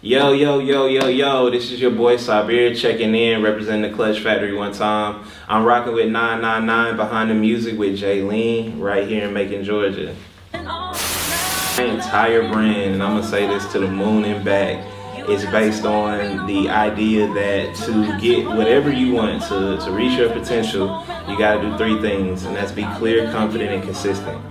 Yo, yo, yo, yo, yo, this is your boy Sabir checking in, representing the Clutch Factory one time. I'm rocking with 999 behind the music with Jaylene right here in Macon, Georgia. My entire brand, and I'm gonna say this to the moon and back, is based on the idea that to get whatever you want, to reach your potential, you gotta do three things, and that's be clear, confident, and consistent.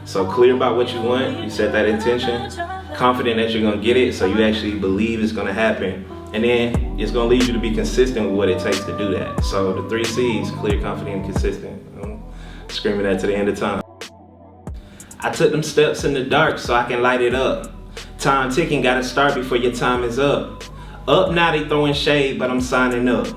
So clear about what you want, you set that intention, confident that you're gonna get it, so you actually believe it's gonna happen, and then it's gonna lead you to be consistent with what it takes to do that. So the three C's, clear, confident, and consistent. I'm screaming that to the end of time. I took them steps in the dark so I can light it up. Time ticking, gotta start before your time is up. Up now they throwing shade, but I'm signing up.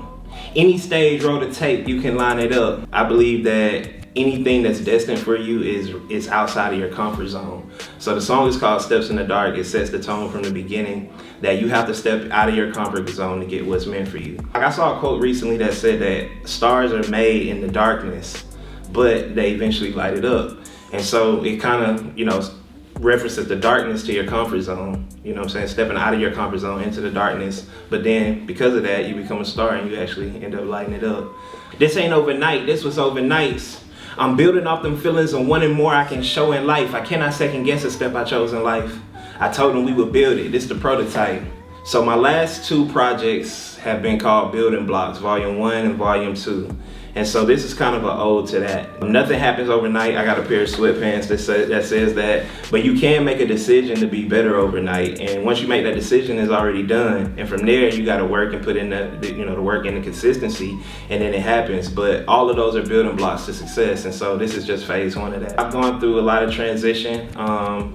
Any stage, roll the tape, you can line it up. I believe that anything that's destined for you is outside of your comfort zone. So the song is called Steps in the Dark. It sets the tone from the beginning that you have to step out of your comfort zone to get what's meant for you. Like I saw a quote recently that said that stars are made in the darkness, but they eventually light it up. And so it kind of, references the darkness to your comfort zone. You know what I'm saying? Stepping out of your comfort zone into the darkness. But then because of that, you become a star and you actually end up lighting it up. This ain't overnight, this was overnights. I'm building off them feelings and wanting more I can show in life. I cannot second guess a step I chose in life. I told them we would build it. This is the prototype. So my last two projects have been called Building Blocks, Volume 1 and Volume 2. And so this is kind of an ode to that. Nothing happens overnight. I got a pair of sweatpants that says that. But you can make a decision to be better overnight. And once you make that decision, it's already done. And from there, you got to work and put in the work and the consistency, and then it happens. But all of those are building blocks to success. And so this is just phase one of that. I've gone through a lot of transition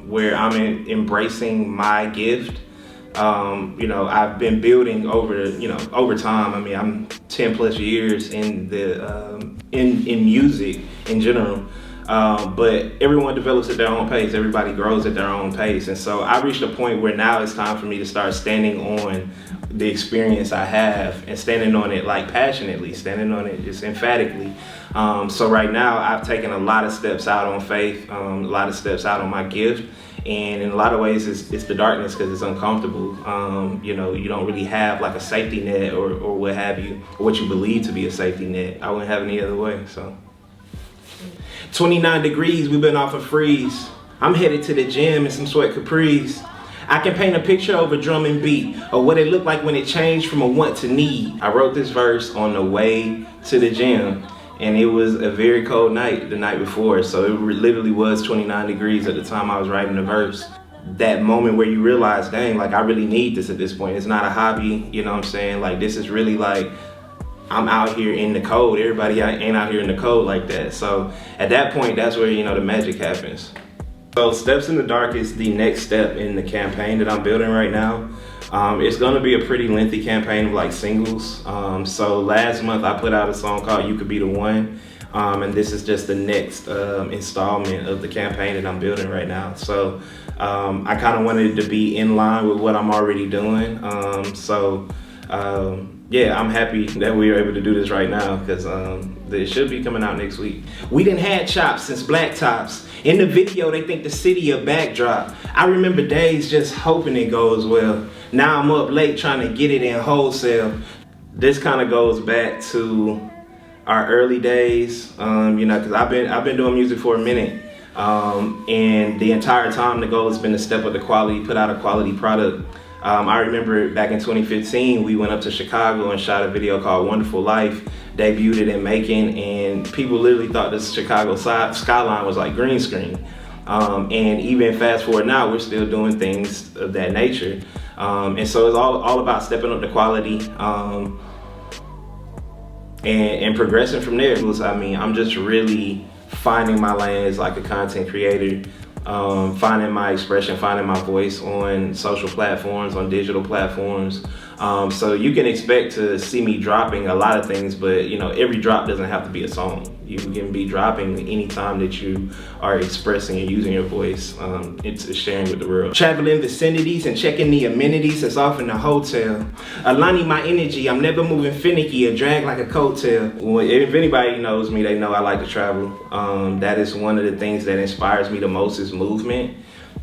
where I'm embracing my gift. I've been building over time. I mean, I'm 10 plus years in in music in general. But everyone develops at their own pace. Everybody grows at their own pace. And so I reached a point where now it's time for me to start standing on the experience I have and standing on it like passionately, standing on it just emphatically. So right now I've taken a lot of steps out on faith, a lot of steps out on my gift. And in a lot of ways, it's the darkness because it's uncomfortable. You don't really have like a safety net or what have you, or what you believe to be a safety net. I wouldn't have any other way, so. 29 degrees, we've been off a freeze. I'm headed to the gym in some sweat capris. I can paint a picture of a drum and beat, or what it looked like when it changed from a want to need. I wrote this verse on the way to the gym. And it was a very cold night the night before, so it literally was 29 degrees at the time I was writing the verse. That moment where you realize, dang, like I really need this at this point. It's not a hobby, you know what I'm saying? Like this is really like, I'm out here in the cold. Everybody ain't out here in the cold like that. So at that point, that's where, the magic happens. So Steps in the Dark is the next step in the campaign that I'm building right now. It's gonna be a pretty lengthy campaign of like singles. So last month I put out a song called You Could Be the One. And this is just the next installment of the campaign that I'm building right now. So I kind of wanted it to be in line with what I'm already doing. Yeah, I'm happy that we are able to do this right now because it should be coming out next week. We done had chops since Black Tops. In the video, they think the city a backdrop. I remember days just hoping it goes well. Now I'm up late trying to get it in wholesale. This kind of goes back to our early days, because I've been doing music for a minute. And the entire time the goal has been to step up the quality, put out a quality product. I remember back in 2015, we went up to Chicago and shot a video called Wonderful Life, debuted it in Macon, and people literally thought this Chicago skyline was like green screen. And even fast forward now, we're still doing things of that nature. And so it's all about stepping up the quality and progressing from there. I mean, I'm just really finding my lane as like a content creator. Finding my expression, finding my voice on social platforms, on digital platforms. So you can expect to see me dropping a lot of things, but every drop doesn't have to be a song. You can be dropping anytime that you are expressing and using your voice. It's sharing with the world. Traveling vicinities and checking the amenities that's off in the hotel. Aligning my energy, I'm never moving finicky or drag like a coattail. Well, if anybody knows me, they know I like to travel. That is one of the things that inspires me the most is movement.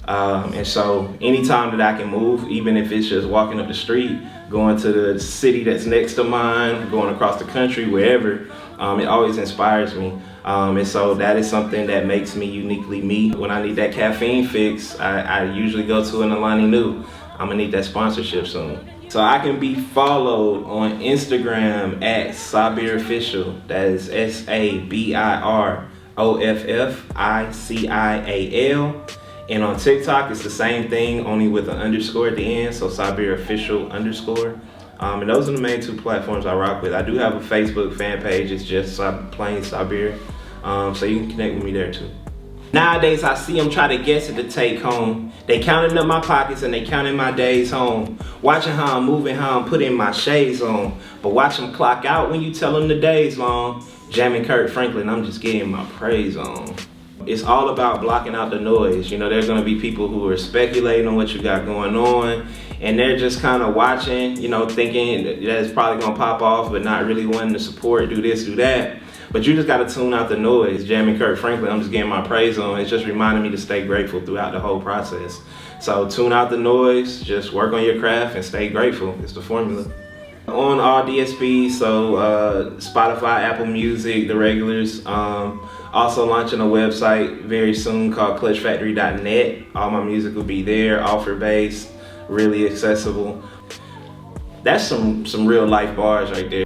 And so anytime that I can move, even if it's just walking up the street, going to the city that's next to mine, going across the country, wherever, it always inspires me. And so that is something that makes me uniquely me. When I need that caffeine fix, I usually go to an Alani Nu. I'm gonna need that sponsorship soon. So I can be followed on Instagram at Sabir Official. That is SABIROFFICIAL. And on TikTok, it's the same thing, only with an underscore at the end. So Sabir Official _. And those are the main two platforms I rock with. I do have a Facebook fan page. It's just plain Sabir. So you can connect with me there too. Nowadays, I see them try to guess at the take home. They counting up my pockets and they counting my days home. Watching how I'm moving, how I'm putting my shades on. But watch them clock out when you tell them the day's long. Jamming Kirk Franklin, I'm just getting my praise on. It's all about blocking out the noise. You know, there's gonna be people who are speculating on what you got going on, and they're just kind of watching, you know, thinking that it's probably gonna pop off, but not really wanting to support, do this, do that. But you just gotta tune out the noise. Jamming Kirk Franklin, I'm just getting my praise on. It's just reminding me to stay grateful throughout the whole process. So tune out the noise, just work on your craft and stay grateful. It's the formula. On all DSPs, so Spotify, Apple Music, the regulars. Also launching a website very soon called clutchfactory.net. All my music will be there, offer-based, really accessible. That's some real life bars right there.